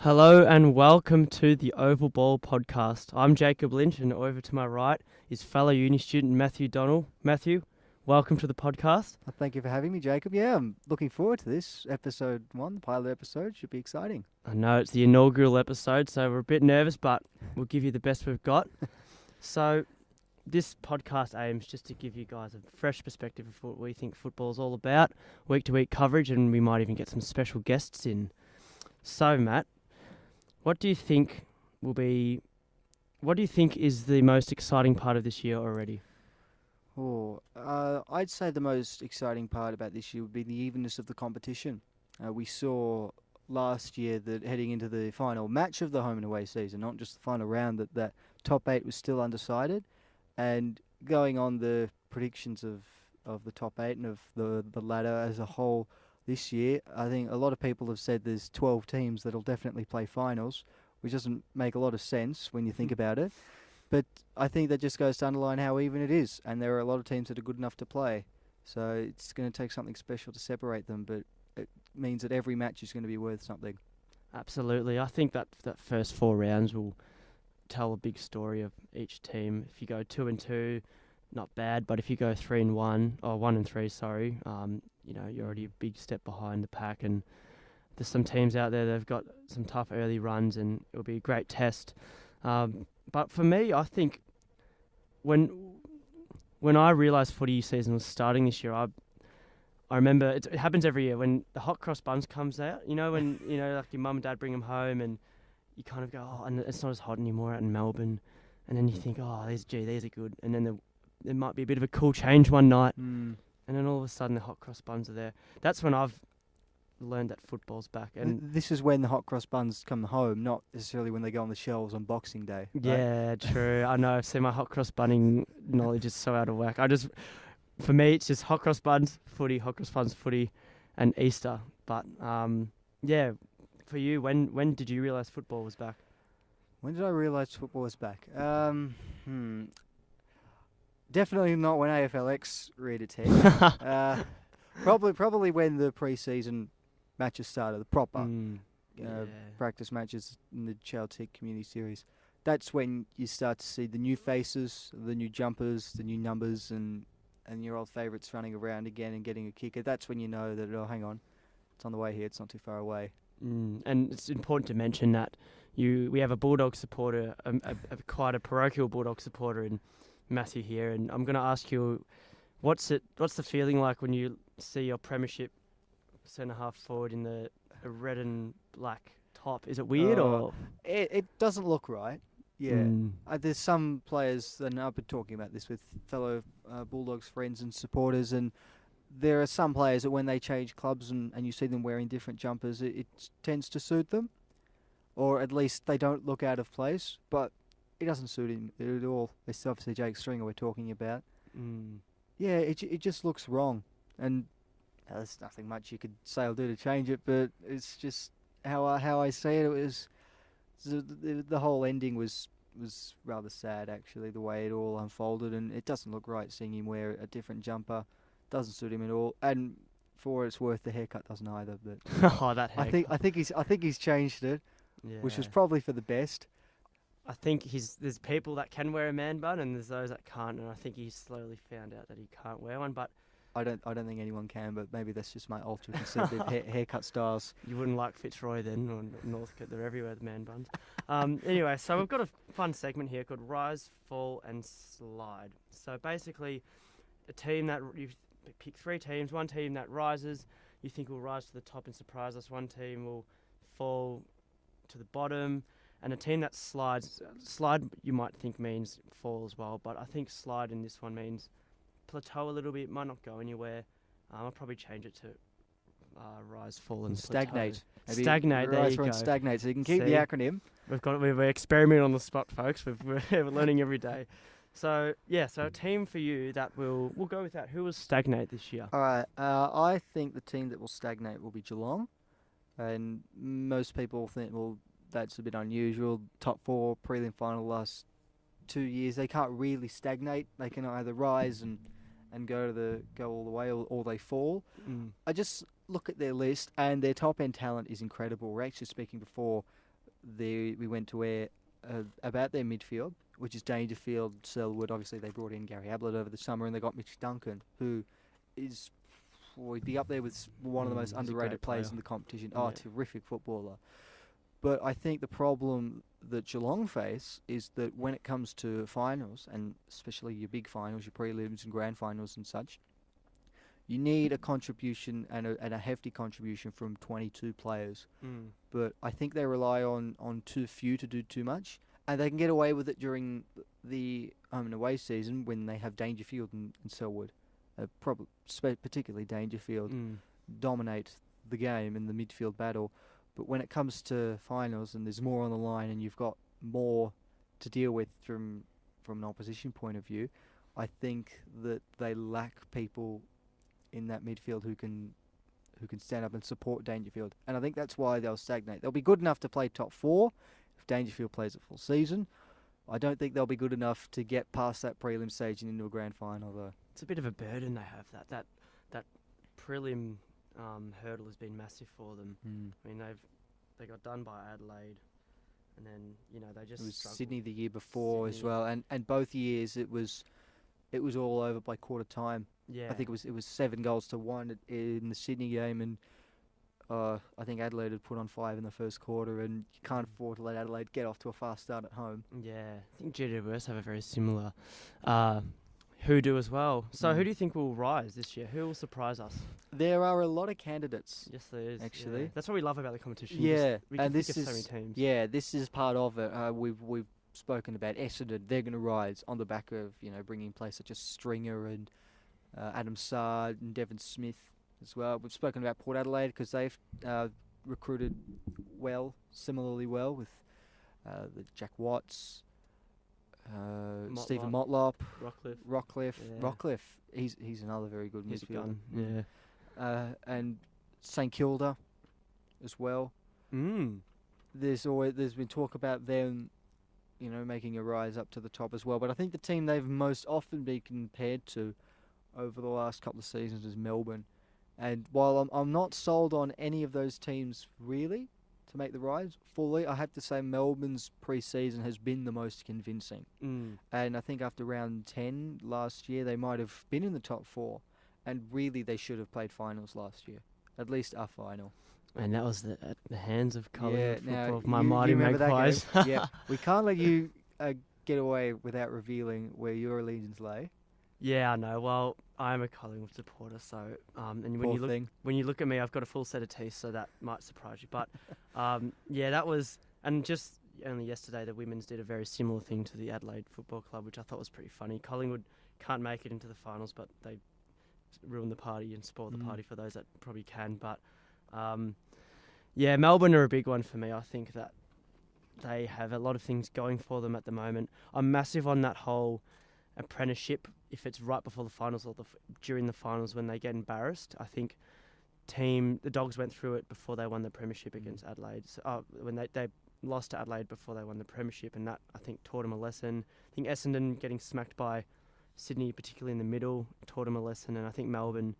Hello and welcome to the Oval Ball podcast. I'm Jacob Lynch, and over to my right is fellow uni student Matthew Donnell. Matthew, welcome to the podcast. Thank you for having me, Jacob. Yeah, I'm looking forward to this. Episode 1, the pilot episode, should be exciting. I know it's the inaugural episode, so we're a bit nervous, but we'll give you the best we've got. So, this podcast aims just to give you guys a fresh perspective of what we think football's all about, week-to-week coverage, and we might even get some special guests in. So, Matt, what do you think is the most exciting part of this year already? I'd say the most exciting part about this year would be the evenness of the competition. We saw last year that heading into the final match of the home and away season, not just the final round, that top 8 was still undecided. And going on the predictions of the top 8 and of the ladder as a whole this year, I think a lot of people have said there's 12 teams that'll definitely play finals, which doesn't make a lot of sense when you think about it. But I think that just goes to underline how even it is, and there are a lot of teams that are good enough to play. So it's going to take something special to separate them, but it means that every match is going to be worth something. Absolutely. I think that first 4 rounds will tell a big story of each team. If you go 2-2, not bad, but if you go 3-1, or 1-3, sorry, you're already a big step behind the pack, and there's some teams out there that have got some tough early runs, and it'll be a great test. But for me, I think when I realised footy season was starting this year, I remember it happens every year when the hot cross buns comes out. You know, when like your mum and dad bring them home, and you kind of go, oh, and it's not as hot anymore out in Melbourne, and then you think, oh, these are good, and then there might be a bit of a cool change one night, and then all of a sudden the hot cross buns are there. That's when I've learned that football's back. And this is when the hot cross buns come home, not necessarily when they go on the shelves on Boxing Day. Right? Yeah, true. I know. See, my hot cross bunning knowledge is so out of whack. For me, it's just hot cross buns, footy, and Easter. But yeah, for you, when did you realise football was back? When did I realise football was back? Definitely not when AFLX reared its head. Probably when the pre-season matches started, the proper practice matches in the Celtic Community Series. That's when you start to see the new faces, the new jumpers, the new numbers, and your old favourites running around again and getting a kicker. That's when you know that, oh, hang on, it's on the way here, it's not too far away. And it's important to mention that we have a Bulldog supporter, quite a parochial Bulldog supporter in Matthew here, and I'm going to ask you, what's the feeling like when you see your premiership centre-half forward in the red and black top? Is it weird or...? It doesn't look right. Yeah. There's some players, and I've been talking about this with fellow Bulldogs friends and supporters, and there are some players that when they change clubs and you see them wearing different jumpers, it tends to suit them, or at least they don't look out of place, but it doesn't suit him at all. It's obviously Jake Stringer we're talking about. Yeah, it just looks wrong, and there's nothing much you could say or do to change it. But it's just how I see it. It was the whole ending was rather sad, actually, the way it all unfolded, and it doesn't look right seeing him wear a different jumper. Doesn't suit him at all, and for what it's worth, the haircut doesn't either. But that haircut. I think he's changed it, which was probably for the best. I think there's people that can wear a man bun, and there's those that can't, and I think he's slowly found out that he can't wear one. But I don't think anyone can, but maybe that's just my ultra conservative haircut styles. You wouldn't like Fitzroy then, or Northcote. They're everywhere, the man buns. Anyway, so we've got a fun segment here called Rise, Fall, and Slide. So basically, a team that you pick 3 teams. One team that rises, you think will rise to the top and surprise us. One team will fall to the bottom. And a team that slides, you might think means fall as well, but I think slide in this one means plateau a little bit, might not go anywhere. I'll probably change it to rise, fall, and stagnate. Plateau. Stagnate, there you go. Stagnate, so you can keep the acronym. We're experimenting on the spot, folks. We're learning every day. So, yeah, so a team for you that we'll go with that. Who will stagnate this year? All right, I think the team that will stagnate will be Geelong, and most people think, well, that's a bit unusual. Top 4 prelim final last 2 years. They can't really stagnate. They can either rise and go all the way, or they fall. I just look at their list, and their top end talent is incredible. We're actually speaking before we went to where about their midfield, which is Dangerfield, Selwood. Obviously, they brought in Gary Ablett over the summer, and they got Mitch Duncan, who is he'd be up there with one of the most underrated players in the competition. Oh, terrific footballer. But I think the problem that Geelong face is that when it comes to finals, and especially your big finals, your prelims and grand finals and such, you need a contribution and a hefty contribution from 22 players. But I think they rely on too few to do too much. And they can get away with it during the home and away season when they have Dangerfield and Selwood. Particularly Dangerfield dominate the game in the midfield battle. But when it comes to finals and there's more on the line and you've got more to deal with from an opposition point of view, I think that they lack people in that midfield who can stand up and support Dangerfield. And I think that's why they'll stagnate. They'll be good enough to play top 4 if Dangerfield plays a full season. I don't think they'll be good enough to get past that prelim stage and into a grand final, though. It's a bit of a burden they have. That prelim hurdle has been massive for them. I mean, they got done by Adelaide, and then they just. It was struggled. Sydney the year before as well, and both years it was all over by quarter time. Yeah, I think it was 7-1 in the Sydney game, and I think Adelaide had put on 5 in the first quarter, and you can't afford to let Adelaide get off to a fast start at home. Yeah, I think GWS have a very similar hoodoo as well. So who do you think will rise this year? Who will surprise us? There are a lot of candidates. Yes, there is. Actually, yeah. That's what we love about the competition. Yeah, we can and this is so many teams. Yeah, this is part of it. We've spoken about Essendon. They're going to rise on the back of bringing in players such as Stringer and Adam Sard and Devon Smith as well. We've spoken about Port Adelaide because they've recruited similarly well with the Jack Watts. Stephen Motlop, Rockcliffe. Yeah. Rockcliffe, he's another very good midfielder. Yeah, and St Kilda as well. There's been talk about them, making a rise up to the top as well. But I think the team they've most often been compared to over the last couple of seasons is Melbourne. And while I'm not sold on any of those teams really to make the rise fully, I have to say Melbourne's pre-season has been the most convincing. And I think after round 10 last year, they might have been in the top 4. And really, they should have played finals last year. At least a final. And that was at the hands of Collingwood football, of my mighty Magpies. Yeah, we can't let you get away without revealing where your allegiance lay. Yeah, I know. Well, I'm a Collingwood supporter, so and when you look at me, I've got a full set of teeth, so that might surprise you. But yeah, that was, and just only yesterday, the women's did a very similar thing to the Adelaide Football Club, which I thought was pretty funny. Collingwood can't make it into the finals, but they ruin the party and spoil the party for those that probably can. But yeah, Melbourne are a big one for me. I think that they have a lot of things going for them at the moment. I'm massive on that whole apprenticeship. If it's right before the finals or during the finals when they get embarrassed, I think the Dogs went through it before they won the premiership against Adelaide. So, when they lost to Adelaide before they won the premiership, and that I think taught them a lesson. I think Essendon getting smacked by Sydney, particularly in the middle, taught them a lesson, and I think Melbourne.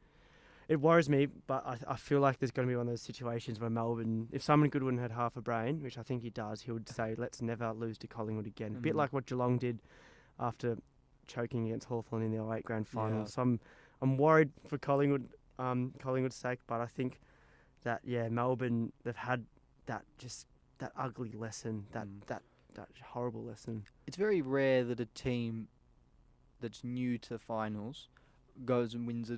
It worries me, but I feel like there's going to be one of those situations where Melbourne, if Simon Goodwin had half a brain, which I think he does, he would say, let's never lose to Collingwood again. A bit like what Geelong did after choking against Hawthorn in the 08 grand final. Yeah. So I'm worried for Collingwood's sake, but I think that Melbourne, they've had that ugly lesson, that horrible lesson. It's very rare that a team that's new to finals goes and wins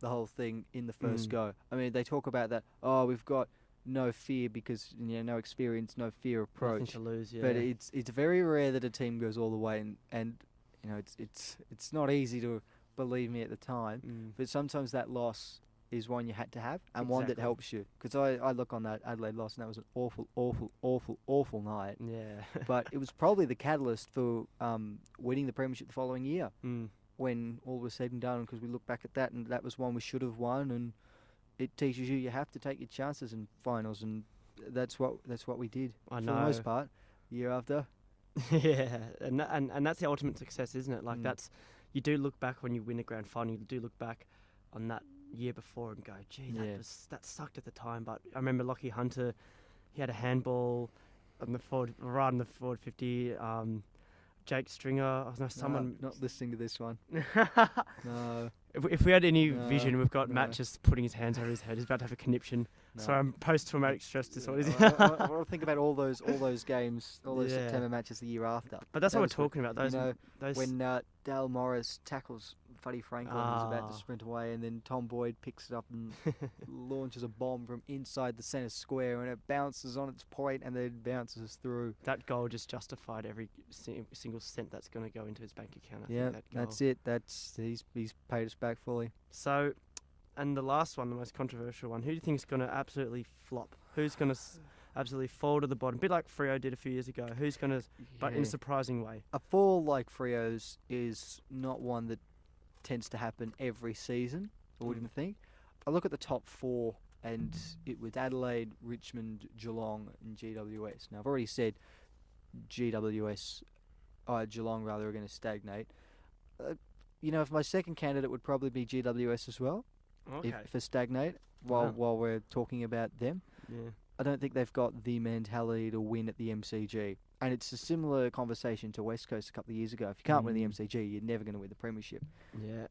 the whole thing in the first go. I mean, they talk about that. Oh, we've got no fear because no experience, no fear approach. Nothing to lose, yeah. But it's very rare that a team goes all the way, and it's not easy to believe me at the time. But sometimes that loss is one you had to have, and one that helps you. Because I look on that Adelaide loss, and that was an awful night. Yeah. But it was probably the catalyst for winning the premiership the following year. When all was said and done, because we look back at that, and that was one we should have won, and it teaches you have to take your chances in finals, and that's what we did for the most part, year after. Yeah, and that's the ultimate success, isn't it? Like you do look back when you win a grand final, you do look back on that year before and go, gee, that sucked at the time. But I remember Lockie Hunter, he had a handball on the forward, right on the forward 50. Jake Stringer. Oh, no, someone. No, not listening to this one. No. If we had any No, vision, we've got no. Matt just putting his hands over his head. He's about to have a conniption. No. So I'm post-traumatic stress disorder. I think about all those games, all those Yeah. September matches the year after. But that's That what we're was when- talking about. Those, you know, those. when Dale Morris tackles Freddie Franklin, who's about to sprint away, and then Tom Boyd picks it up and launches a bomb from inside the centre square, and it bounces on its point and then bounces through. That goal just justified every single cent that's going to go into his bank account. I Yeah, think that goal. that's it. He's paid us back fully. So, and the last one, the most controversial one, who do you think is going to absolutely flop? Who's going to absolutely fall to the bottom? A bit like Freo did a few years ago. Who's going to, but in a surprising way? A fall like Freo's is not one that tends to happen every season, I wouldn't think. I look at the top four, and it was Adelaide, Richmond, Geelong, and GWS. Now, I've already said Geelong rather, are going to stagnate. If my second candidate would probably be GWS as well, Okay. for stagnate, Wow. while we're talking about them. Yeah. I don't think they've got the mentality to win at the MCG. And it's a similar conversation to West Coast a couple of years ago. If you can't win the MCG, you're never going to win the premiership. Yeah.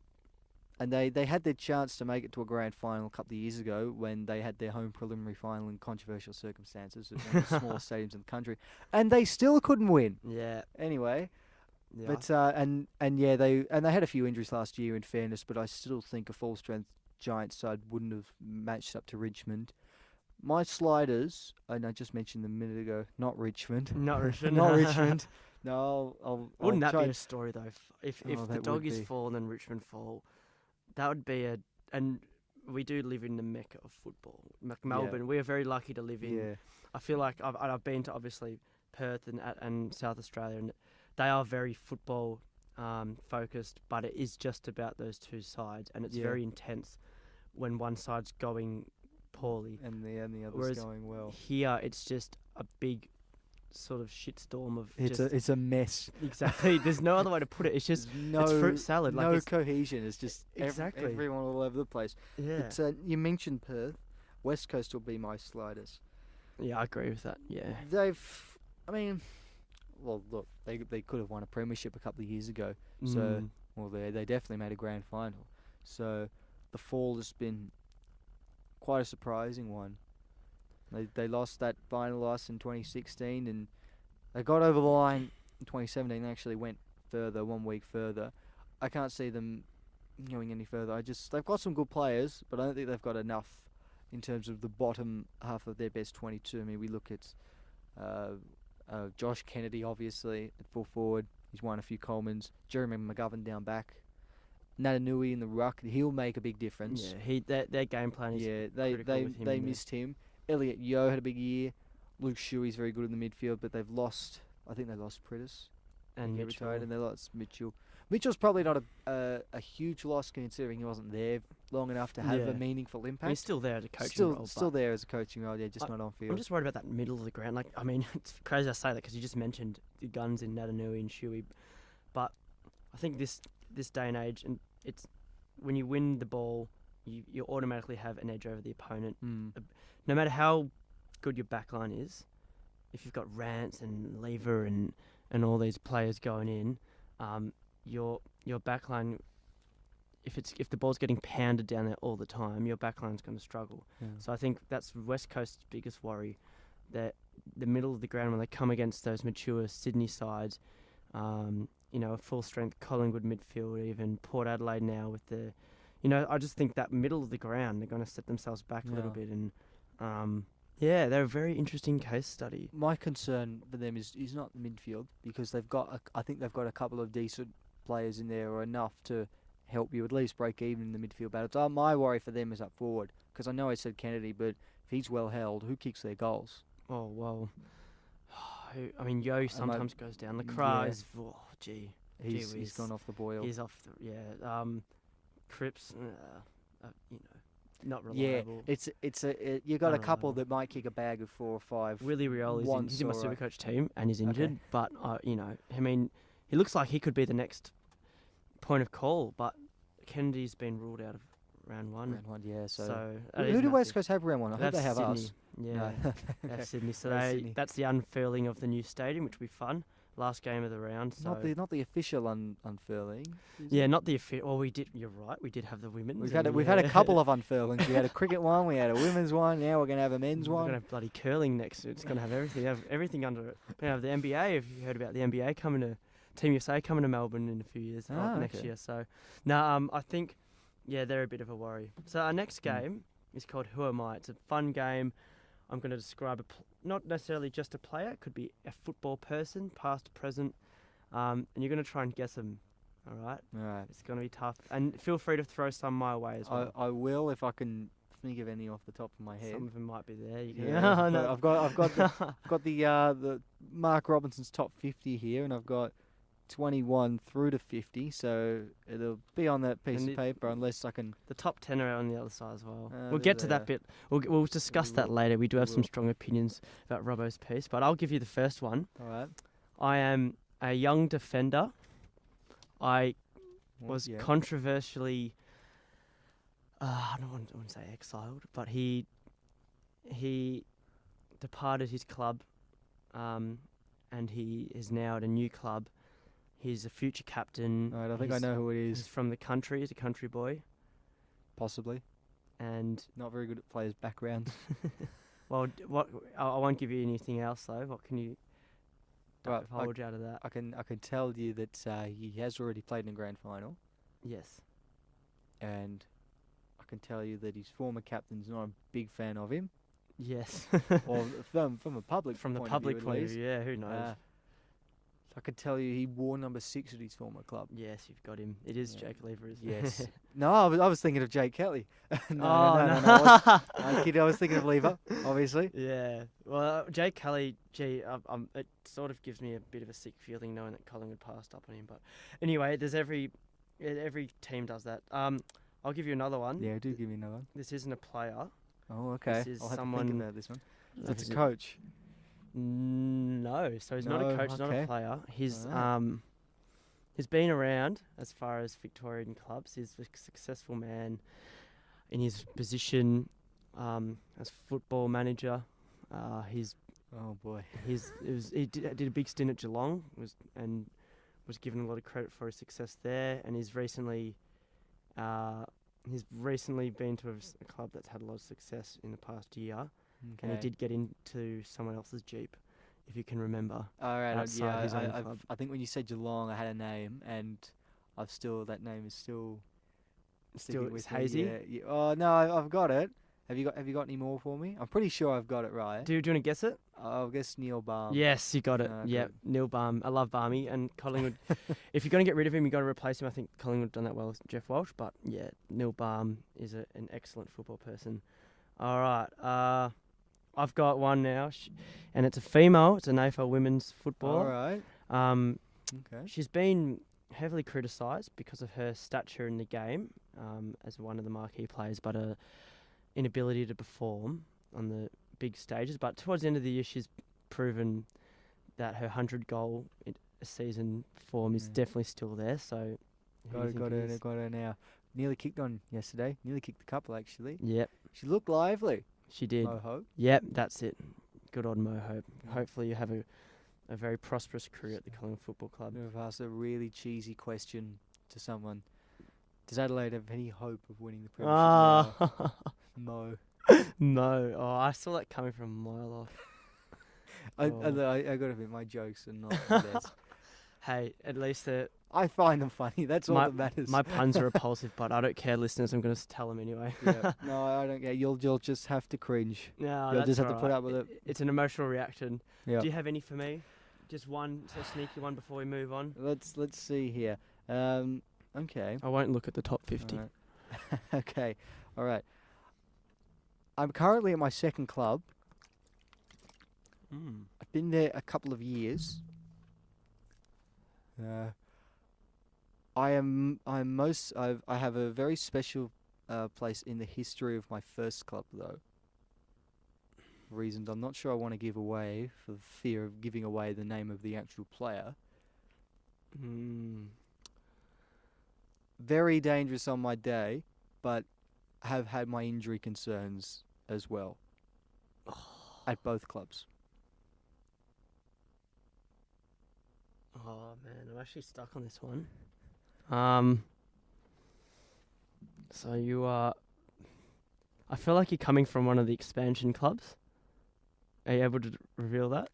And they had their chance to make it to a grand final a couple of years ago when they had their home preliminary final in controversial circumstances at one of the smallest stadiums in the country. And they still couldn't win. Yeah. Anyway, Yeah. but they had a few injuries last year in fairness, but I still think a full strength Giants side wouldn't have matched up to Richmond. My sliders, and I just mentioned them a minute ago, not Richmond. Not Richmond. Not Richmond. No, Wouldn't I'll that be try. a story though? If Oh, the that would Doggies be. fall and then Richmond fall, that would be and we do live in the mecca of football, Melbourne. We are very lucky to live in. Yeah. I feel like I've been to obviously Perth and South Australia, and they are very football focused, but it is just about those two sides, and it's Yeah. very intense when one side's going poorly. And the others Whereas going well. Here, it's just a big sort of shitstorm of It's a mess. exactly. There's no other way to put it. It's just it's fruit salad. Like no it's, cohesion. It's just Exactly. everyone all over the place. yeah, But you mentioned Perth. West Coast will be my sliders. yeah, I agree with that. Yeah, Look, they could have won a premiership a couple of years ago. So, they definitely made a grand final. So, the fall has been quite a surprising one. They lost that final loss in 2016, and they got over the line in 2017. They actually went further, 1 week further. I can't see them going any further. They've got some good players, but I don't think they've got enough in terms of the bottom half of their best 22. I mean, we look at Josh Kennedy, obviously, at full forward. He's won a few Colemans. Jeremy McGovern down back. Natanui in the ruck. He'll make a big difference. yeah. Their game plan is critical with him they in there. missed him. Elliot Yeo had a big year. Luke Shuey's very good in the midfield, but they've lost. I think they lost Pritis. and He Mitchell. retired, and they lost Mitchell. Mitchell's probably not a huge loss considering he wasn't there long enough to have Yeah. a meaningful impact. He's still there as a coaching still role. still but there as a coaching role, yeah, just not on field. I'm just worried about that middle of the ground. Like, I mean, it's crazy I say that because you just mentioned the guns in Natanui and Shuey, but I think this day and age, and it's when you win the ball, you automatically have an edge over the opponent. No matter how good your backline is, if you've got Rance and Lever and all these players going in, your backline, if the ball's getting pounded down there all the time, your backline's going to struggle. Yeah. So I think that's West Coast's biggest worry, that the middle of the ground when they come against those mature Sydney sides, a full strength Collingwood midfield, even Port Adelaide now with the, I just think that middle of the ground they're going to set themselves back a little bit, and they're a very interesting case study. My concern for them is not the midfield because I think they've got a couple of decent players in there or enough to help you at least break even in the midfield battle. So my worry for them is up forward because I know I said Kennedy, but if he's well held, who kicks their goals? Oh well, I mean Yo sometimes goes down. The Cries, gee. He's whiz. gone off the boil. He's off the Cripps, not reliable. Yeah, you got a couple Unreliable. that might kick a bag of 4 or 5. Willie Rioli's he's in my once, alright. Supercoach team and he's injured, Okay. but I mean, he looks like he could be the next point of call, but Kennedy's been ruled out of round one. Round one, yeah. So, that who is do West massive. Coast have round one? I hope they have Sydney. us. Yeah, No. they have Sydney. So That's Sydney. that's the unfurling of the new stadium, which will be fun. Last game of the round. So Not the official unfurling. yeah, not the official. Well, we did. You're right. We did have the women's. We've had a couple of unfurlings. We had a cricket one. We had a women's one. Now we're gonna have a men's We're one. gonna have bloody curling next. It's gonna have everything. Have everything under it. We're gonna have the NBA. If you heard about the NBA coming to Team USA coming to Melbourne in a few years next okay. year. So I think they're a bit of a worry. So our next game is called Who Am I? It's a fun game. I'm going to describe not necessarily just a player. It could be a football person, past, present, and you're going to try and guess them. All right. All right. It's going to be tough, and feel free to throw some my way as well. I will if I can think of any off the top of my head. Some of them might be there. You can Yeah, no. I've got the Mark Robinson's top 50 here, and I've got 21 through to 50, so it'll be on that piece of paper unless I can. The top 10 are on the other side as well. We'll they're get to there. that bit. We'll discuss that later. We do have some will. strong opinions about Robbo's piece, but I'll give you the first one. All right. I am a young defender. I was controversially, I wouldn't say exiled, but he departed his club, and he is now at a new club. He's a future captain. All right, I think I know who it He's is. from the country. He's a country boy. Possibly. And Not very good at players' backgrounds. well, I won't give you anything else though. What can you Right, hold you out of that? I can tell you that he has already played in a grand final, Yes. and I can tell you that his former captain's not a big fan of him, Yes. or from a public From the point public of view, point at of least. view, yeah, who knows? So I can tell you he wore number 6 at his former club. Yes, you've got him. It is Yeah. Jake Lever, isn't it? Yes. No, I was thinking of Jake Kelly. no, no. I'm kidding. I was thinking of Lever, obviously. Yeah. Well, Jake Kelly, it sort of gives me a bit of a sick feeling knowing that Collingwood passed up on him. But anyway, there's every team does that. I'll give you another one. Yeah, do give me another one. This isn't a player. Oh, okay. This is I'll have to someone- think about this one. That's Is a it- coach. No, so he's not a No, coach, he's not okay. a player. He's Alright. he's been around as far as Victorian clubs. He's a successful man in his position as football manager. He's Oh boy. he did a big stint at Geelong, was given a lot of credit for his success there, and he's recently been to a club that's had a lot of success in the past year. And he did get into someone else's Jeep, if you can remember. All right. outside his own club. I think when you said Geelong, I had a name, and that name is still sticking Still, with it's me. hazy. Yeah. Oh no, I've got it. Have you got any more for me? I'm pretty sure I've got it right. Do you want to guess it? I'll guess Neil Baum. Yes, you got it. Ah, Yeah, good. Neil Baum. I love Barmy, and Collingwood. If you're going to get rid of him, you got to replace him. I think Collingwood done that well with Jeff Walsh, but yeah, Neil Baum is an excellent football person. All right, I've got one now, and it's a female. It's an AFL women's footballer. All right. Okay. She's been heavily criticised because of her stature in the game as one of the marquee players, but her inability to perform on the big stages. But towards the end of the year, she's proven that her 100-goal a season form is definitely still there. So Got her now. Nearly kicked on yesterday. Nearly kicked the couple actually. Yep, She looked lively. she did. Mo Hope. Yep, that's it. Good old Mo Hope. Hopefully you have a very prosperous career at the Collingwood Football Club. I've asked a really cheesy question to someone. Does Adelaide have any hope of winning the premiership? now? Mo. No. Oh, I saw that coming from a mile off. I got to admit, my jokes are not the best. Hey, at least I find them funny. That's all that matters. my puns are repulsive, but I don't care, listeners. I'm going to tell them anyway. Yeah. No, I don't care. You'll just have to cringe. No, You'll that's just have to all put right. up with it. It's an emotional reaction. Yeah. Do you have any for me? Just one, a sneaky one before we move on. Let's see here. Okay. I won't look at the top 50. All right. Okay. All right. I'm currently at my second club. Mm. I've been there a couple of years. I have a very special place in the history of my first club, though. Reasons I'm not sure I want to give away for fear of giving away the name of the actual player. Mm. Very dangerous on my day, but have had my injury concerns as well at both clubs. Oh man, I'm actually stuck on this one. So you are. I feel like you're coming from one of the expansion clubs. Are you able to reveal that?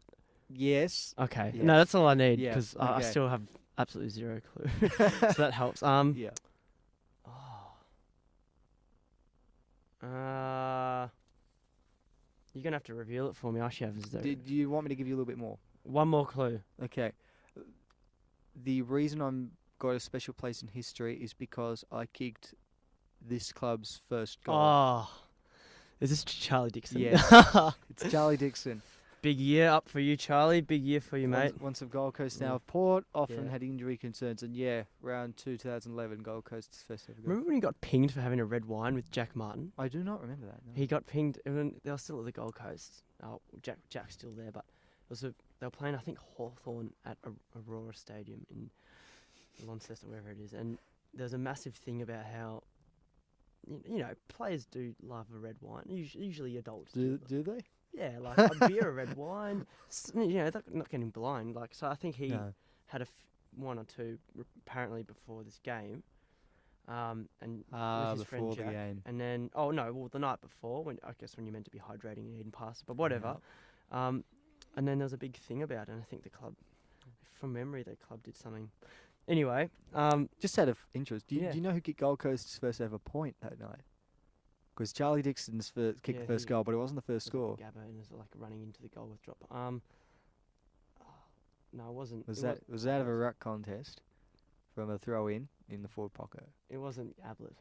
Yes. Okay. Yes. No, that's all I need Yeah, because I okay. still have absolutely zero clue. So that helps. Yeah. You're gonna have to reveal it for me. I actually have zero. Did you want me to give you a little bit more? One more clue. Okay. The reason I'm got a special place in history is because I kicked this club's first goal. Oh, is this Charlie Dixon? Yes. It's Charlie Dixon. Big year up for you, Charlie. Big year for you, mate. Once of Gold Coast now Yeah. of Port, often Yeah. had injury concerns, and round 2011, Gold Coast's first ever goal. Remember when he got pinged for having a red wine with Jack Martin? I do not remember that. No. He got pinged when they were still at the Gold Coast. Oh, Jack's still there, but they were playing, I think, Hawthorn at Aurora Stadium in Launceston, wherever it is, and there's a massive thing about how players do love a red wine. Usually adults Do they? Yeah, like a beer, a red wine. They're not getting blind. Like, so I think he had one or two apparently before this game, and with his friend before Jack. the game. And then, the night before, when you're meant to be hydrating and eating pasta, but whatever. And then there was a big thing about it, and I think the club, from memory, the club did something. Anyway, just out of interest, do Yeah. you know who kicked Gold Coast's first ever point that night? Because Charlie Dixon's kicked the first goal, but it wasn't the first score. Gabba, and it was like running into the goal with drop. No, it wasn't. Was that of a ruck contest from a throw in the forward pocket? It wasn't Ablett.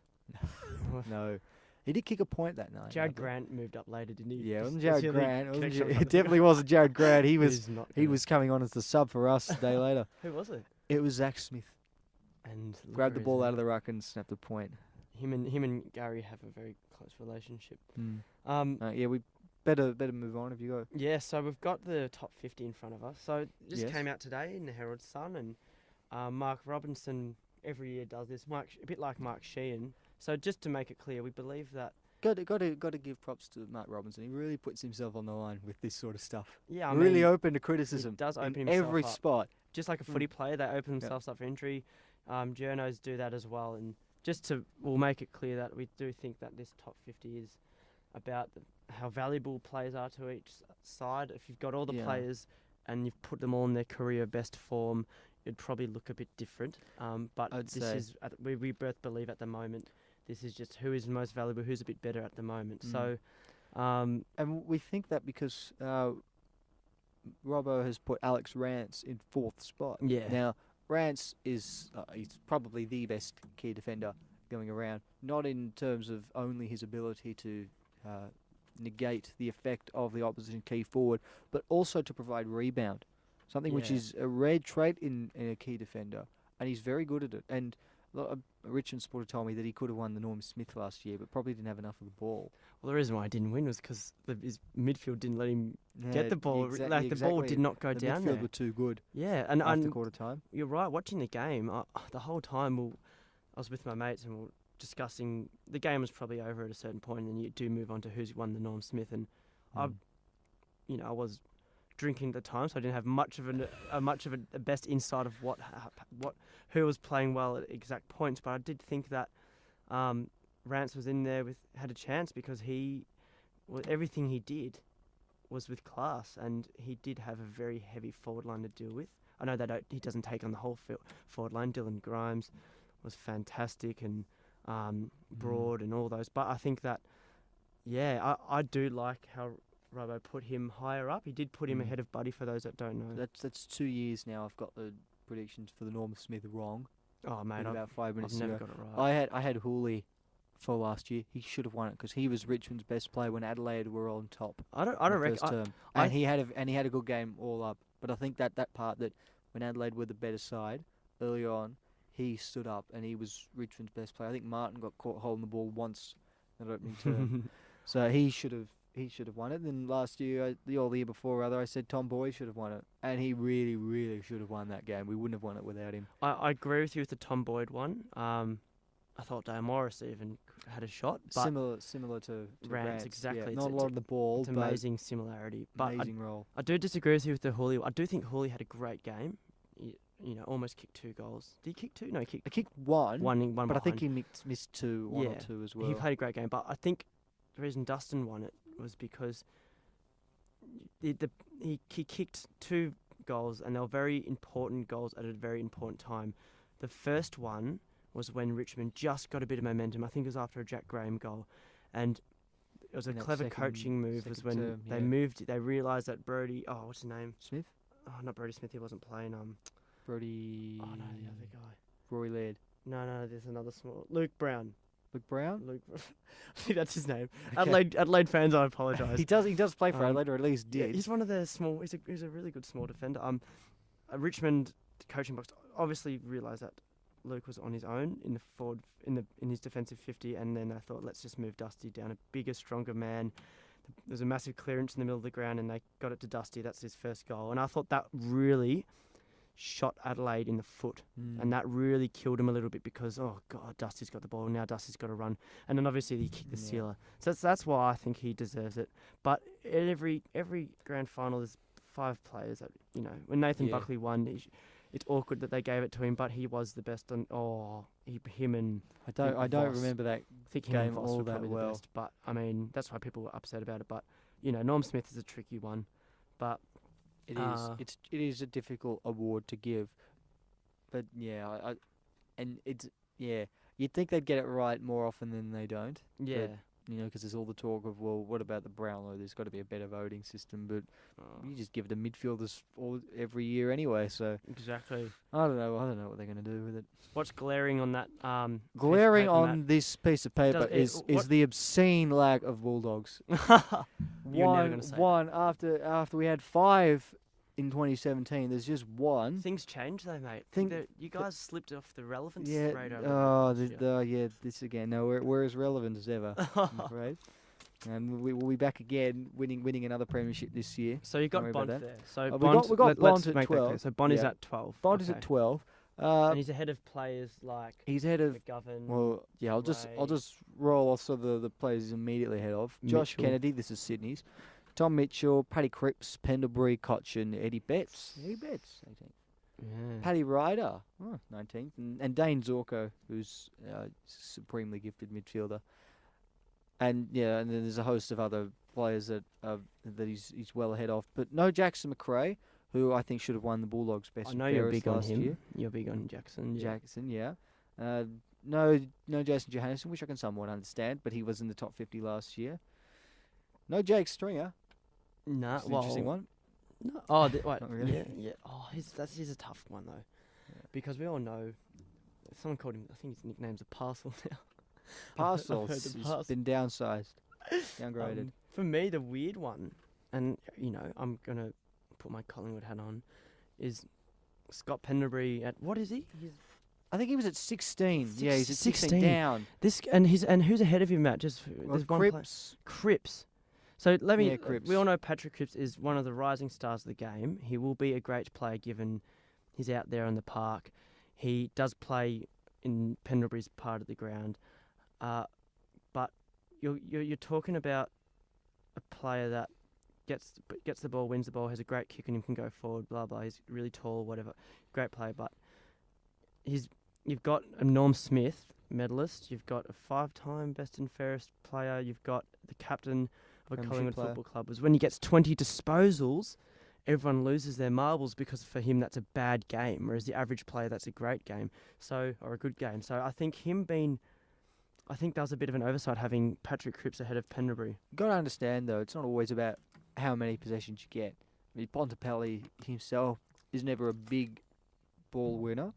No. He did kick a point that night. Jared Ablett. Grant moved up later, didn't he? Yeah, it wasn't That's Jared the only Grant. connection I've got It with definitely the wasn't Jared Grant. He guy. was he was coming on as the sub for us a day later. Who was it? It was Zach Smith. And Grabbed the ball out of the ruck and snapped the point. Him and Gary have a very close relationship. We better move on if you go. Yeah, so we've got the top 50 in front of us. So this Yes. came out today in the Herald Sun, and Mark Robinson every year does this. A bit like Mark Sheehan. So just to make it clear, we believe that. Got to give props to Mark Robinson. He really puts himself on the line with this sort of stuff. Yeah, really open to criticism. He does open in himself every up. spot. Just like a footy player, they open themselves up for injury. Journos do that as well, and we'll make it clear that we do think that this top 50 is about how valuable players are to each side. If you've got all the players and you've put them all in their career best form, it'd probably look a bit different. But we both believe at the moment this is just who is most valuable, who's a bit better at the moment. So, and we think that because Robbo has put Alex Rance in 4th spot. Yeah. Now, Rance is he's probably the best key defender going around, not in terms of only his ability to negate the effect of the opposition key forward, but also to provide rebound, something which is a rare trait in a key defender, and he's very good at it. And a Richmond supporter told me that he could have won the Norm Smith last year, but probably didn't have enough of the ball. Well, the reason why he didn't win was because his midfield didn't let him get the ball. The ball did not go down there. The midfield were too good. Yeah, and after quarter time. You're right. Watching the game, the whole time I was with my mates and we were discussing. The game was probably over at a certain point, and you do move on to who's won the Norm Smith. And I was drinking at the time, so I didn't have much of a best insight of who was playing well at exact points. But I did think that Rance was in there had a chance because everything he did was with class, and he did have a very heavy forward line to deal with. I know that he doesn't take on the whole forward line. Dylan Grimes was fantastic, and Broad and all those. But I think that, I do like how Robbo put him higher up. He did put him ahead of Buddy, for those that don't know. That's 2 years now. I've got the predictions for the Norm Smith wrong. Oh, mate. About 5 minutes I've ago. never got it right. I had Hooley for last year. He should have won it because he was Richmond's best player when Adelaide were on top. I don't reckon. And he had a good game all up. But I think that part that when Adelaide were the better side early on, he stood up and he was Richmond's best player. I think Martin got caught holding the ball once in the opening term, so he should have won it. Then last year, the year before rather, I said Tom Boyd should have won it, and he really, really should have won that game. We wouldn't have won it without him. I agree with you with the Tom Boyd one. I thought Dale Morris even had a shot. But similar to Rance, exactly. Yeah, not a lot of the ball, it's but amazing similarity. But amazing role. I do disagree with you with the Hooley. I do think Hooley had a great game. You know, almost kicked 2 goals. Did he kick 2? No, he kicked I kicked one, one but behind. I think he missed 2, one or 2 as well. He played a great game, but I think the reason Dustin won it was because he kicked 2 goals, and they were very important goals at a very important time. The first one was when Richmond just got a bit of momentum. I think it was after a Jack Graham goal, and it was a clever coaching move. Was when they moved. They realised that Brody. Oh, what's his name? Smith. Oh, not Brody Smith. He wasn't playing. Brody. Oh no, the other guy. Rory Laird. No, there's another small. Luke Brown. Luke Brown. I think that's his name. Okay. Adelaide fans, I apologise. He does play for Adelaide, or at least did. Yeah, he's one of the small. He's a really good small defender. Richmond coaching box obviously realised that Luke was on his own in the forward in his defensive 50, and then they thought, let's just move Dusty down, a bigger, stronger man. There's a massive clearance in the middle of the ground, and they got it to Dusty. That's his first goal, and I thought that really shot Adelaide in the foot, and that really killed him a little bit because, oh God, Dusty's got the ball, now Dusty's got to run. And then obviously he kicked the sealer. So that's why I think he deserves it. But at every grand final there's 5 players that, you know, when Nathan Buckley won, it's awkward that they gave it to him, but he was the best. And him and I don't remember that game all that well. Best, but I mean, that's why people were upset about it. But you know, Norm Smith is a tricky one, but it is a difficult award to give. But yeah, you'd think they'd get it right more often than they don't. Yeah. But, you know, because there's all the talk of, well, what about the Brownlow? There's got to be a better voting system, but you just give it to midfielders every year anyway. So exactly. I don't know what they're going to do with it. What's glaring on that? Glaring on this piece of paper is the obscene lack of Bulldogs. One after we had 5 in 2017. There's just one. Things change though, mate. You guys slipped off the relevance radar. This again. No, we're as relevant as ever, I'm afraid. And we will be back again, winning another premiership this year. So you got Bond there. So we got Bond at 12. So Bond is at 12. Bond is at 12. And he's ahead of players like. He's ahead of McGovern. Well, yeah. I'll just roll off some of the players he's immediately ahead of. Josh Mitchell. Kennedy. This is Sydney's. Tom Mitchell, Paddy Cripps, Pendlebury, Cochin, Eddie Betts, 18th. Yeah. Paddy Ryder, 19th. And Dane Zorko, who's a supremely gifted midfielder. And then there's a host of other players that he's well ahead of. But no Jackson McRae, who I think should have won the Bulldogs best and fairest you're big on last him. year. You're big on Jackson. Yeah. Jackson, yeah. No Jason Johannesson, which I can somewhat understand, but he was in the top 50 last year. No Jake Stringer. Nah, interesting one. No, Not really. Yeah. Oh, he's a tough one though, because we all know someone called him. I think his nickname's a Parcel now. Parcels. He's been downsized, downgraded. For me, the weird one, and you know, I'm gonna put my Collingwood hat on, is Scott Pendlebury at what is he? I think he was at 16. Yeah, he's at 16 down. And who's ahead of him, Matt? There's one Cripps. Cripps. So Cripps. We all know Patrick Cripps is one of the rising stars of the game. He will be a great player given he's out there on the park. He does play in Pendlebury's part of the ground, but you're talking about a player that gets the ball, wins the ball, has a great kick and him, can go forward, blah blah. He's really tall, whatever, great player. But you've got a Norm Smith medalist, you've got a 5-time best and fairest player, you've got the captain of a Collingwood Football Club. Was when he gets 20 disposals, everyone loses their marbles because for him that's a bad game, whereas the average player that's a great game, or a good game. So I think that was a bit of an oversight having Patrick Cripps ahead of Pendlebury. You've got to understand though, it's not always about how many possessions you get. I mean, Bontempelli himself is never a big ball winner.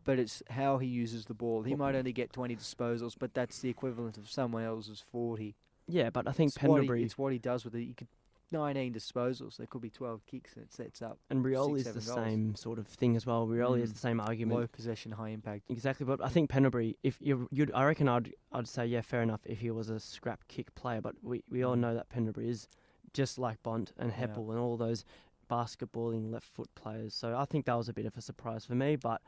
But it's how he uses the ball. He might only get 20 disposals, but that's the equivalent of someone else's 40. Yeah, but I think Pendlebury... It's what he does with it. You could 19 disposals. There could be 12 kicks, and it sets up. And Rioli is the same sort of thing as well. Rioli is the same argument. Low possession, high impact. Exactly, but I think Pendlebury, I reckon I'd say, yeah, fair enough if he was a scrap kick player, but we all know that Pendlebury is just like Bont and Heppel and all those basketballing left foot players. So I think that was a bit of a surprise for me, but...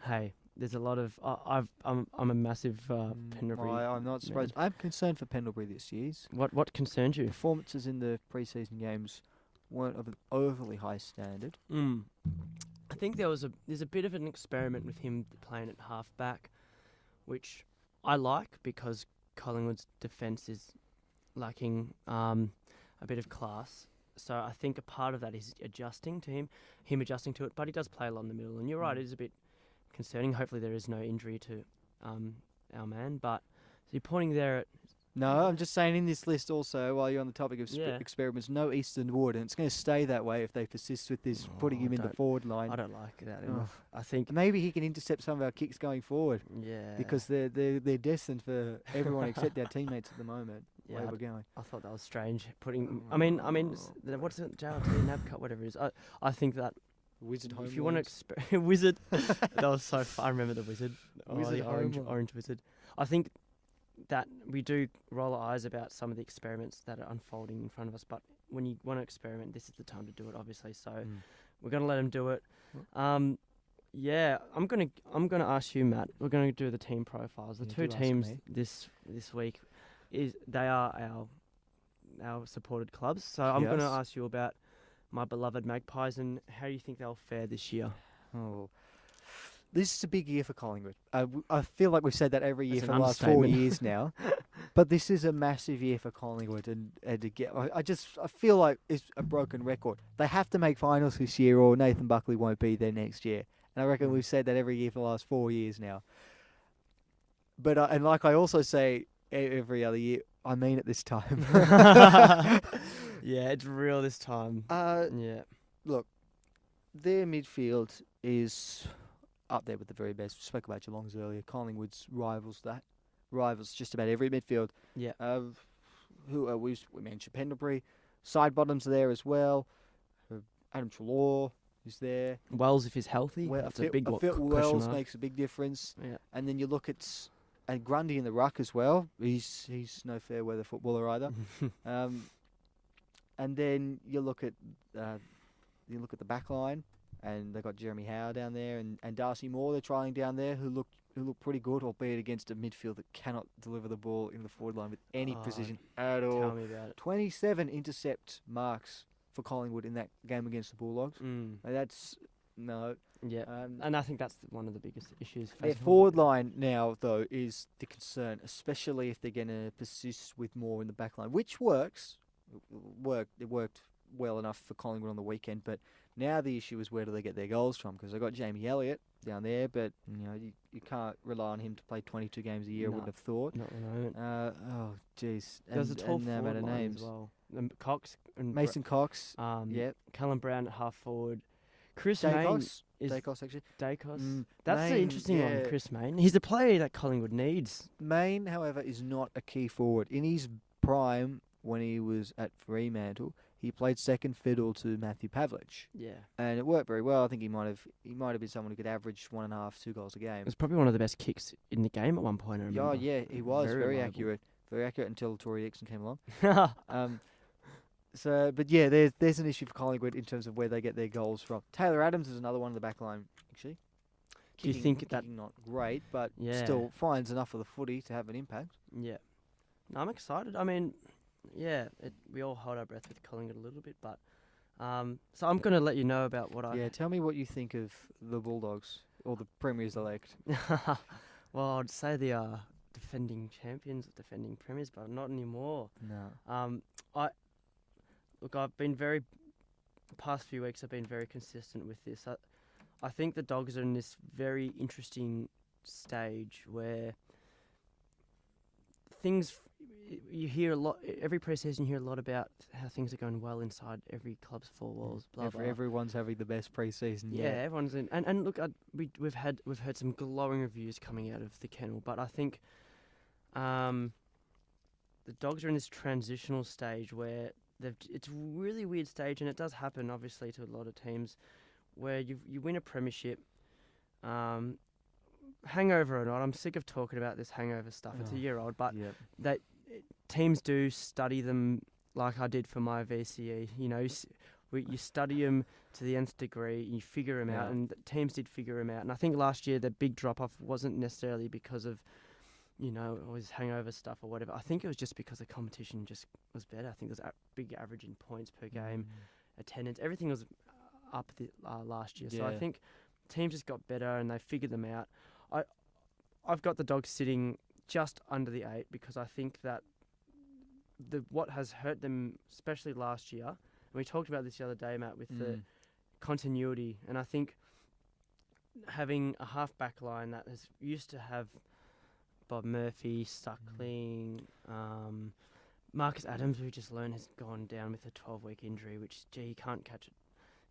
Hey, there's a lot of I'm a massive Pendlebury. I'm not surprised. man. I'm concerned for Pendlebury this year. What concerns you? Performances in the preseason games weren't of an overly high standard. I think there's a bit of an experiment with him playing at halfback, which I like because Collingwood's defence is lacking a bit of class. So I think a part of that is adjusting to him adjusting to it. But he does play a lot in the middle, and you're right, it is a bit concerning. Hopefully there is no injury to our man. But so you're pointing there at. No, I'm just saying in this list also, while you're on the topic of Yeah. experiments, no Easton Wood, and it's going to stay that way if they persist with this, putting him in the forward line. I don't like that Oh. enough. I think Maybe he can intercept some of our kicks going forward yeah, because they're destined for everyone except our teammates at the moment. yeah, Where we're going. I thought that was strange. Putting, I mean, what's it, JLT, NAB whatever it is. I think that Wizard home. if you want to wizard, that was so fun. I remember the wizard, Wizard the orange Homeland. wizard. I think that we do roll our eyes about some of the experiments that are unfolding in front of us. But when you want to experiment, this is the time to do it, obviously. So we're gonna let him do it. Yeah, I'm gonna ask you, Matt. We're gonna do the team profiles. The Yeah, two do ask teams me. this week they are our supported clubs. So I'm gonna Yes. ask you about my beloved Magpies and how you think they'll fare this year. Oh. This is a big year for Collingwood. I feel like we've said that every year That's for an the last 4 understatement. years now. But this is a massive year for Collingwood, and to get, I feel like it's a broken record. They have to make finals this year, or Nathan Buckley won't be there next year. And I reckon we've said that every year for the last 4 years now. But and like I also say every other year, I mean it this time. Yeah, it's real this time. Yeah. Look, their midfield is up there with the very best. We spoke about Geelong's earlier. Collingwood's rivals just about every midfield. Yeah. We mentioned Pendlebury. Side bottoms are there as well. Adam Treloar is there. Wells, if he's healthy, that's a big question Wells mark. makes a big difference. Yeah. And then you look at Grundy in the ruck as well. He's no fair weather footballer either. And then you look at the back line, and they got Jeremy Howe down there, and Darcy Moore they're trying down there, who look pretty good, albeit against a midfield that cannot deliver the ball in the forward line with any precision at all. Tell me about it. 27 intercept marks for Collingwood in that game against the Bulldogs. That's no. Yeah. And I think that's one of the biggest issues. Their facing forward line now, though, is the concern, especially if they're going to persist with more in the back line, which works. It worked well enough for Collingwood on the weekend, but now the issue is where do they get their goals from? Because they got Jamie Elliott down there, but you can't rely on him to play 22 games a year. I No. wouldn't have thought. Not at the moment. Oh, jeez. There's a tall now forward about line names. as well. Cox and Mason Cox. Yep. Callum Brown at half forward. Chris Mayne Dacos. is Dacos, actually. Dacos. That's the Mayne, interesting yeah. one, Chris Mayne. He's the player that Collingwood needs. Mayne, however, is not a key forward. In his prime, when he was at Fremantle, he played second fiddle to Matthew Pavlich, Yeah. and it worked very well. I think he might have been someone who could average 1.5, 2 goals a game. It was probably one of the best kicks in the game at one point, I remember. Yeah, he was very reliable. accurate until Tory Dixon came along. But yeah, there's an issue for Collingwood in terms of where they get their goals from. Taylor Adams is another one in the back line, actually. Do you think that- kicking not great, but Yeah. still finds enough of the footy to have an impact? Yeah. No, I'm excited. I mean, yeah, we all hold our breath with Collingwood a little bit, but so I'm going to let you know about what I... Yeah, tell me what you think of the Bulldogs, or the Premiers elect. Well, I'd say they are defending champions, defending premiers, but not anymore. No. I've been the past few weeks I've been very consistent with this. I think the Dogs are in this very interesting stage where you hear a lot, every pre-season you heard a lot about how things are going well inside every club's four walls, blah, blah. Everyone's having the best pre-season Yeah, yet. everyone's in. And look, we've heard some glowing reviews coming out of the kennel, but I think the Dogs are in this transitional stage where it's a really weird stage, and it does happen obviously to a lot of teams, where you win a premiership, hangover or not. I'm sick of talking about this hangover stuff. It's a year old, but teams do study them like I did for my VCE. You study them to the nth degree, you figure them out, Yeah. and teams did figure them out. And I think last year the big drop-off wasn't necessarily because of, always hangover stuff or whatever. I think it was just because the competition just was better. I think there was a big average in points per game, attendance, everything was up last year. So I Yeah. think teams just got better and they figured them out. I've got the Dogs sitting just under the 8 because I think that what has hurt them, especially last year, and we talked about this the other day, Matt, with the continuity, and I think having a half-back line that has used to have Bob Murphy, Suckling, Marcus Adams, who we just learned has gone down with a 12-week injury, which, he can't catch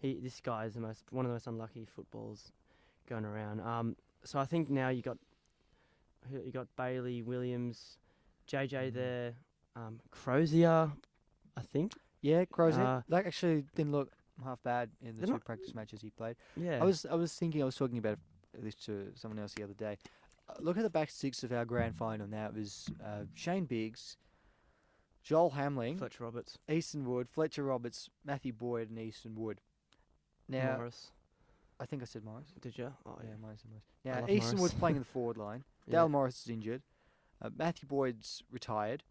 it. This guy is one of the most unlucky footballers going around. So I think now you got Bailey, Williams, JJ there, Crozier, I think. Yeah, Crozier. That actually didn't look half bad in the 2 practice matches he played. Yeah. I was talking about this to someone else the other day. Look at the back 6 of our grand final now. It was Shane Biggs, Joel Hamling, Fletcher Roberts, Easton Wood, Fletcher Roberts, Matthew Boyd, and Easton Wood. Now, Morris. I think I said Morris. Did you? Oh, yeah. Morris. I Now, love Easton Morris. Wood's playing in the forward line. Yeah. Dale Morris is injured. Matthew Boyd's retired.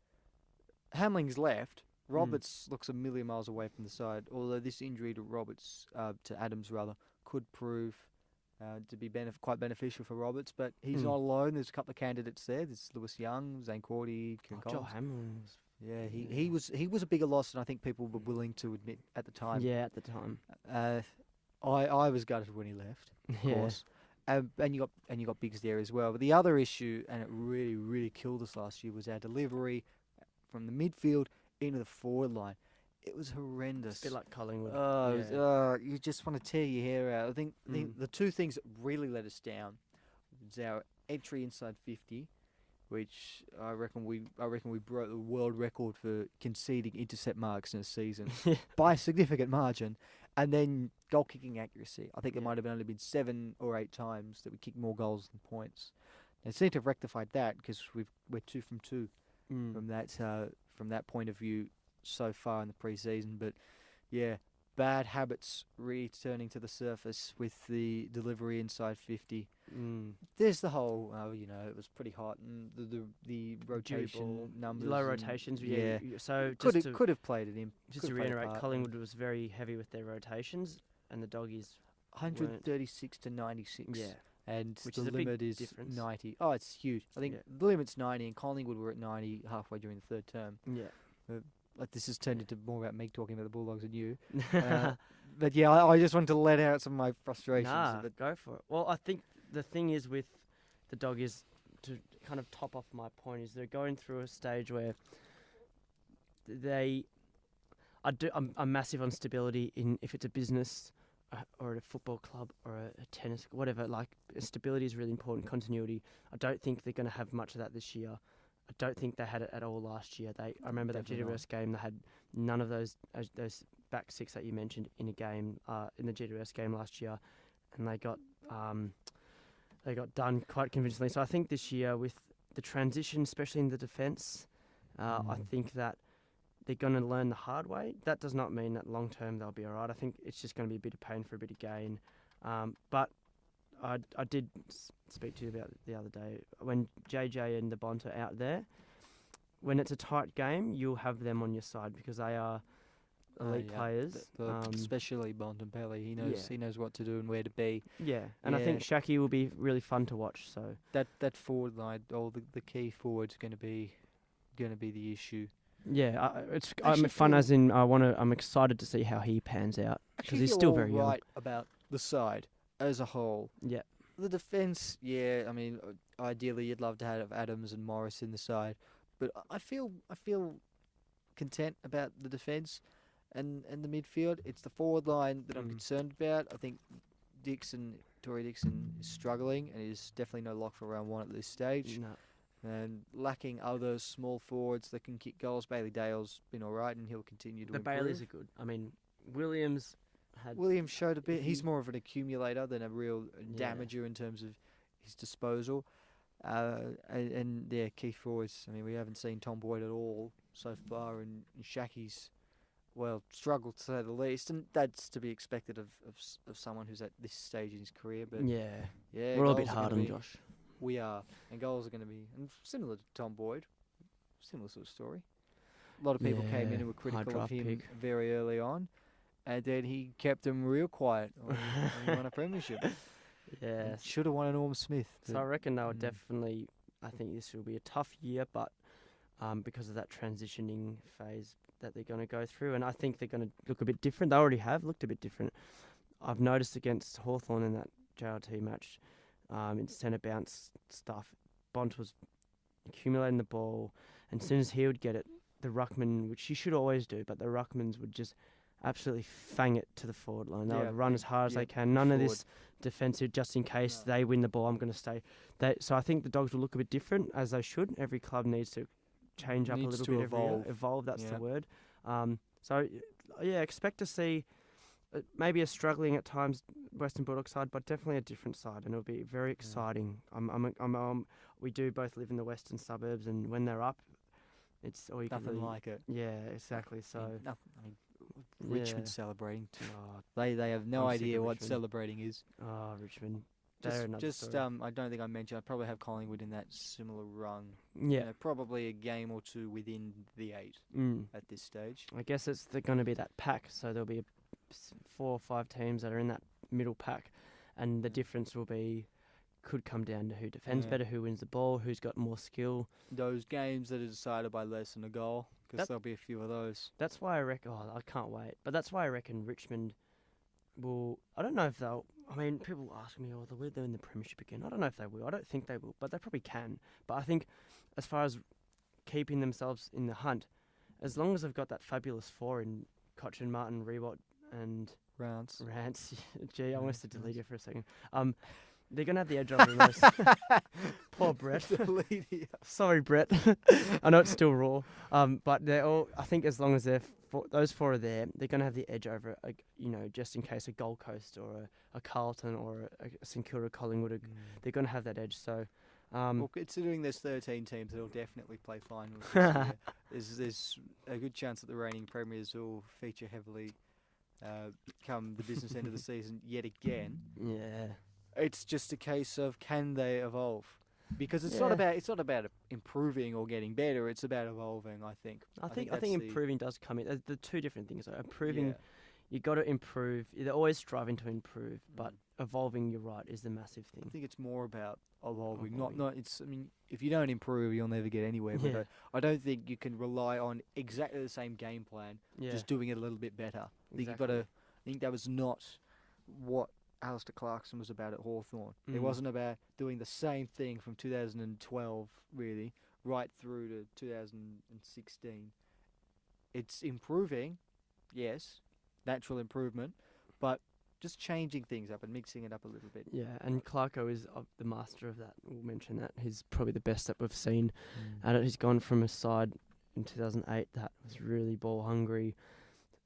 Hamling's left. Roberts looks a million miles away from the side, although this injury to Adams could prove to be quite beneficial for Roberts, but he's not alone. There's a couple of candidates there. There's Lewis Young, Zane Cordy, Kieran Joel Collins. Hamlin was... Yeah, he was a bigger loss than I think people were willing to admit at the time. Yeah, at the time. I was gutted when he left, of Yeah. course. And you got Biggs there as well. But the other issue, and it really, really killed us last year, was our delivery from the midfield into the forward line. It was horrendous. A bit like Collingwood. You just want to tear your hair out. I think the 2 things that really let us down was our entry inside 50, which I reckon we broke the world record for conceding intercept marks in a season by a significant margin, and then goal kicking accuracy. I think it might have only been 7 or 8 times that we kicked more goals than points. They seem to have rectified that because we're 2 from 2 from that point of view so far in the pre-season. But yeah, bad habits returning to the surface with the delivery inside 50. There's the whole, it was pretty hot, and the rotation numbers. Low rotations, yeah. So could have played it in. Just to reiterate, Collingwood was very heavy with their rotations, and the Doggies 136 to 96. Yeah. And which the is a limit big is difference. 90. Oh, it's huge. I think the limit's 90, and Collingwood were at 90 halfway during the 3rd term. Yeah. Like this has turned into more about me talking about the Bulldogs than you. But yeah, I just wanted to let out some of my frustrations. Go for it. Well, I think the thing is with the Dog is, to kind of top off my point, is they're going through a stage where I'm massive on stability in if it's a business or a football club or a tennis, whatever. Like, stability is really important, continuity. I don't think they're going to have much of that this year. I don't think they had it at all last year. I remember that GWS game, they had none of those back 6 that you mentioned in a game, in the GWS game last year, and they got done quite convincingly. So I think this year with the transition, especially in the defence, I think that they're going to learn the hard way. That does not mean that long term they'll be all right. I think it's just going to be a bit of pain for a bit of gain. But I did speak to you about the other day, when JJ and the Bont are out there, when it's a tight game, you'll have them on your side because they are elite players. Especially Bontempelli. He knows what to do and where to be. Yeah, and I think Shaki will be really fun to watch. So that forward line, the key forward's going to be the issue. Yeah, I'm fun as in I'm excited to see how he pans out because he's still very young. Right about the side as a whole. Yeah. The defence, I mean, ideally you'd love to have Adams and Morris in the side, but I feel content about the defence and the midfield. It's the forward line that I'm concerned about. I think Tory Dixon is struggling and is definitely no lock for round 1 at this stage. No. And lacking other small forwards that can kick goals. Bailey Dale's been all right, and he'll continue to improve. The Baileys are good. I mean, Williams showed a bit. He's more of an accumulator than a real damager in terms of his disposal. And key forwards. I mean, we haven't seen Tom Boyd at all so far, and Shaki's struggled to say the least, and that's to be expected of someone who's at this stage in his career. But Yeah. yeah, We're all a bit goals are hard gonna on be- Josh. We are, and goals are going to be, and similar to Tom Boyd, similar sort of story. A lot of people came in and were high critical of draft him pick. very early on, and then he kept them real quiet. When he won a premiership. Yeah. Should have won an Norm Smith. So I reckon they will Mm. definitely. I think this will be a tough year, but because of that transitioning phase that they're going to go through, and I think they're going to look a bit different. They already have looked a bit different. I've noticed against Hawthorn in that JLT match, in centre bounce stuff, Bont was accumulating the ball, and as soon as he would get it, the ruckman, which he should always do, but the ruckmans would just absolutely fang it to the forward line. They Yeah, would run big- as hard as yeah, they can. None of forward. this defensive, just in case No. they win the ball, I'm going to stay. So I think the Dogs will look a bit different, as they should. Every club needs to change up a Needs little to bit every year. evolve. Evolve, that's Yeah. the word. So, yeah, expect to see maybe a struggling at times Western Bulldogs side, but definitely a different side, and it'll be very exciting. We do both live in the western suburbs, and when they're up, it's all you can Nothing really, like it. Yeah, exactly. I So mean, Richmond yeah. celebrating. Oh, They have no I'm sick idea of what Richmond. celebrating is. Richmond. They're another story. I don't think I mentioned. I probably have Collingwood in that similar run. Yeah. You know, probably a game or two within the 8 at this stage. I guess it's going to be that pack, so there'll be 4 or 5 teams that are in that middle pack, and the difference will be could come down to who defends Yeah. better, who wins the ball, who's got more skill. Those games that are decided by less than a goal, because there'll be a few of those. That's why I reckon. Oh, I can't wait. But that's why I reckon Richmond will. I don't know if they'll. I mean, people ask me, "Oh, they're in the premiership again." I don't know if they will. I don't think they will, but they probably can. But I think, as far as keeping themselves in the hunt, as long as they've got that fabulous 4 in Cochin, Martin, Rewalt, and Rounds. Rance. Gee, I Yeah, almost to delete nice. it for a second. They're gonna have the edge over most. Poor Brett. Sorry, Brett. I know it's still raw. But they're all. I think as long as those 4 are there, they're gonna have the edge over. Just in case a Gold Coast or a Carlton or a St Kilda, Collingwood, they're gonna have that edge. So. Well, considering there's 13 teams that'll definitely play finals this year, there's a good chance that the reigning premiers will feature heavily come the business end of the season yet again. Yeah. It's just a case of can they evolve, because it's Yeah. not about improving or getting better. It's about evolving. I think. I think that's the- improving does come in. The 2 different things. Though. Improving, Yeah. you got to improve. They're always striving to improve, but evolving, you're right, is the massive I thing. think it's more about evolving. Evolving. Not. It's. I mean, if you don't improve, you'll never get anywhere. But Yeah. I don't think you can rely on exactly the same game plan, Yeah. just doing it a little bit better. I think you've got Exactly. to. I think that was not what Alistair Clarkson was about at Hawthorn. It Mm. wasn't about doing the same thing from 2012, really, right through to 2016. It's improving, yes, natural improvement, but just changing things up and mixing it up a little bit. Yeah, and Clarko is the master of that. We'll mention that. He's probably the best that we've seen at it. He's gone from a side in 2008 that was really ball hungry,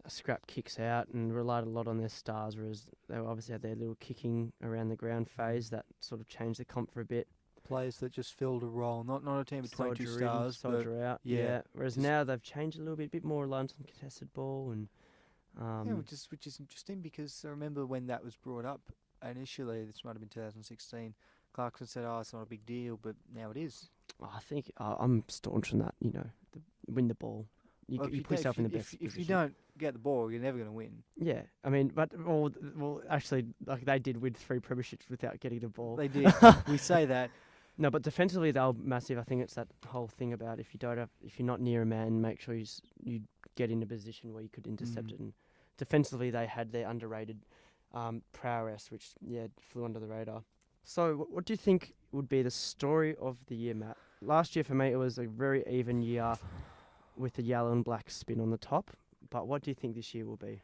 scrap kicks out, and relied a lot on their stars, whereas they obviously had their little kicking around the ground phase that sort of changed the comp for a bit. Players that just filled a role, not a team of 22 Soldier in, stars, but soldier out. yeah, Yeah. Whereas just- now they've changed a little bit more reliance on contested ball and. which is interesting, because I remember when that was brought up initially. This might have been 2016. Clarkson said, "Oh, it's not a big deal," but now it is. I think I'm staunch on that. Win the ball. You, Well, you put yourself in the best if you position. don't get the ball, you're never going to win. Yeah, I mean, but well, actually, like they did with 3 premierships without getting the ball. They did. We say that. No, but defensively they're massive. I think it's that whole thing about if you're not near a man, make sure you get in a position where you could intercept it. And defensively they had their underrated prowess, which flew under the radar. So, what do you think would be the story of the year, Matt? Last year for me it was a very even year with the yellow and black spin on the top. But what do you think this year will be?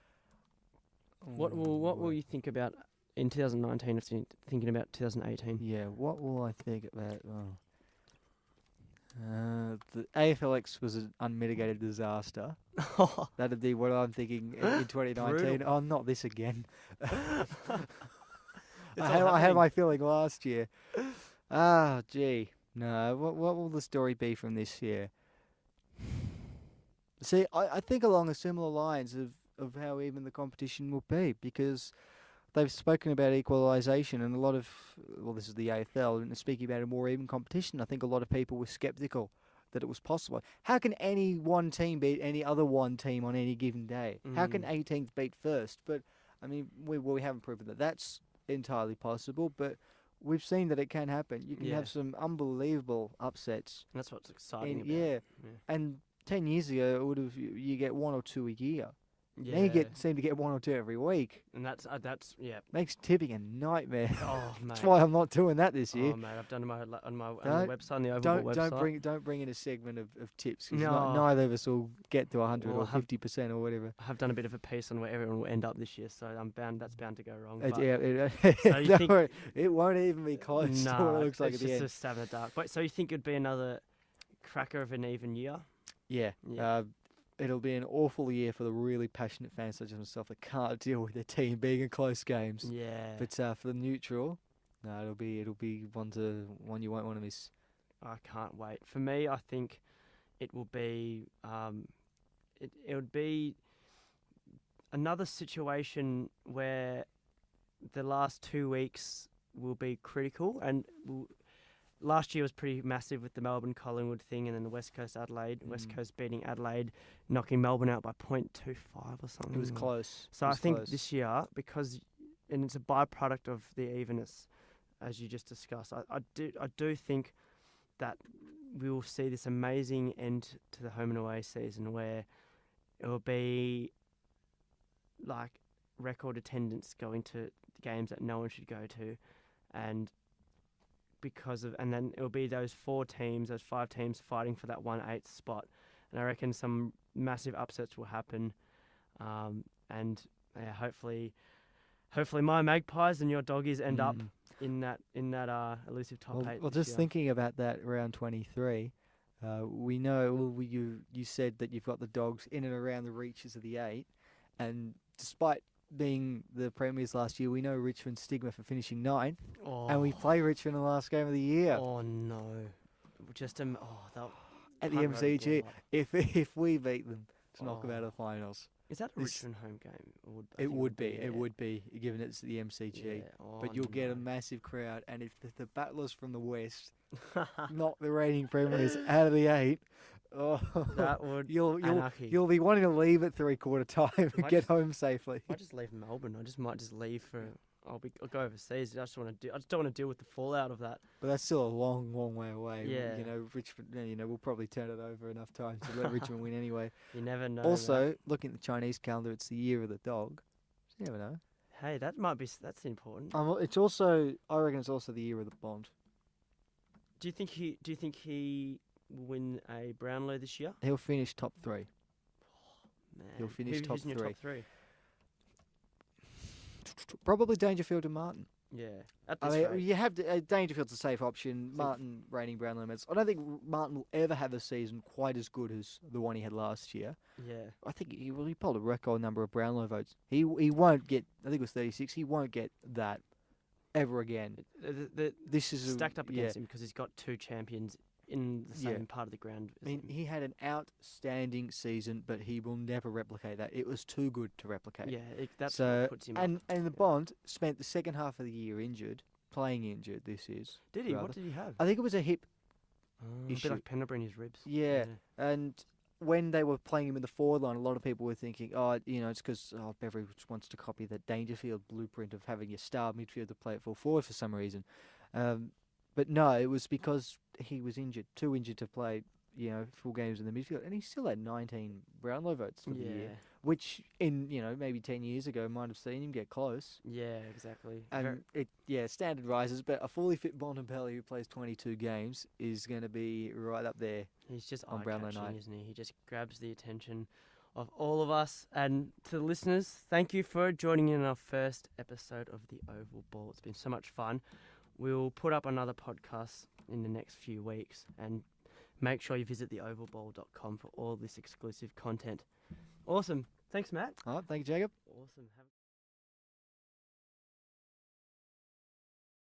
What will you think about in 2019? Thinking about 2018. Yeah, what will I think about? The AFLX was an unmitigated disaster. That'd be what I'm thinking in 2019. Brutal. Oh, not this again. It's I all had happening. my feeling last year. Gee. No, what will the story be from this year? See, I think along a similar lines of how even the competition will be, because they've spoken about equalisation and a lot of, well, this is the AFL, and speaking about a more even competition, I think a lot of people were sceptical that it was possible. How can any one team beat any other one team on any given day? How can 18th beat first? But, I mean, we haven't proven that that's entirely possible, but we've seen that it can happen. You can have some unbelievable upsets. And that's what's exciting about it. And 10 years ago, it would have you get 1 or 2 a year. Yeah. Now you seem to get 1 or 2 every week. And that's Makes tipping a nightmare. Oh, mate. That's why I'm not doing that this year. Oh, mate, I've done it on my website, on the Oval website. Don't bring in a segment of tips, because No. neither of us will get to 100 or 50% or whatever. I have done a bit of a piece on where everyone will end up this year, so that's bound to go wrong. It won't even be close to what it looks like at the end. It's just a stab in the dark. Wait, so you think it'd be another cracker of an even year? Yeah. It'll be an awful year for the really passionate fans such as myself that can't deal with their team being in close games. Yeah. But for the neutral, no, it'll be one you won't want to miss. I can't wait. For me, I think it will be it would be another situation where the last 2 weeks will be critical, and last year was pretty massive with the Melbourne-Collingwood thing, and then the West Coast Adelaide. West Coast beating Adelaide, knocking Melbourne out by 0.25 or something. It was close. So I think this year, and it's a byproduct of the evenness, as you just discussed, I do think that we will see this amazing end to the home and away season where it will be like record attendance going to the games that no one should go to, and then it'll be those 5 teams fighting for that 1/8 spot, and I reckon some massive upsets will happen, and hopefully my Magpies and your Doggies end up in that elusive top 8. Well, just thinking about that round 23, we know. Well, you said that you've got the Dogs in and around the reaches of the 8, and despite being the premiers last year, we know Richmond's stigma for finishing 9th, and we play Richmond in the last game of the year. Oh no! Just at the MCG. If we beat them to knock them out of the finals, is that a Richmond home game? It would be, given it's the MCG. Yeah. But you'll get a massive crowd, and if the battlers from the West knock the reigning premiers out of the 8. Oh, that would you'll be wanting to leave at 3/4 time and get home safely. I just leave Melbourne. I might just leave for. I'll go overseas. I just don't want to deal with the fallout of that. But that's still a long, long way away. Yeah. Richmond. We'll probably turn it over enough times to let Richmond win anyway. You never know. Also, looking at the Chinese calendar, it's the year of the dog. You never know. Hey, that's important. It's also. I reckon it's also the year of the Bond. Do you think he will win a Brownlow this year? He'll finish top 3. Oh, man. He'll finish top 3. Who's in your top 3? Probably Dangerfield and Martin. Yeah. You have Dangerfield's a safe option. Martin reigning Brownlow medals. I don't think Martin will ever have a season quite as good as the one he had last year. Yeah. I think he pulled a record number of Brownlow votes. He won't get. I think it was 36. He won't get that ever again. This is stacked up against him because he's got 2 champions in the same part of the ground. I mean, he had an outstanding season, but he will never replicate that. It was too good to replicate. Yeah, that's what puts him and the Bond spent the second half of the year playing injured. This is. Did he? What did he have? I think it was a hip issue. A bit like Pendlebury in his ribs. Yeah, and when they were playing him in the forward line, a lot of people were thinking, it's because Beveridge wants to copy the Dangerfield blueprint of having your star midfielder play at full forward for some reason. But no, it was because he was injured, too injured to play, full games in the midfield, and he still had 19 Brownlow votes for the year, which in maybe 10 years ago might have seen him get close. Yeah, exactly. And standard rises, but a fully fit Bontempelli who plays 22 games is going to be right up there. He's just on Brownlow night, isn't he? He just grabs the attention of all of us. And to the listeners, thank you for joining in our first episode of the Oval Ball. It's been so much fun. We'll put up another podcast in the next few weeks, and make sure you visit theovalball.com for all this exclusive content. Awesome. Thanks, Matt. All right, thank you, Jacob. Awesome.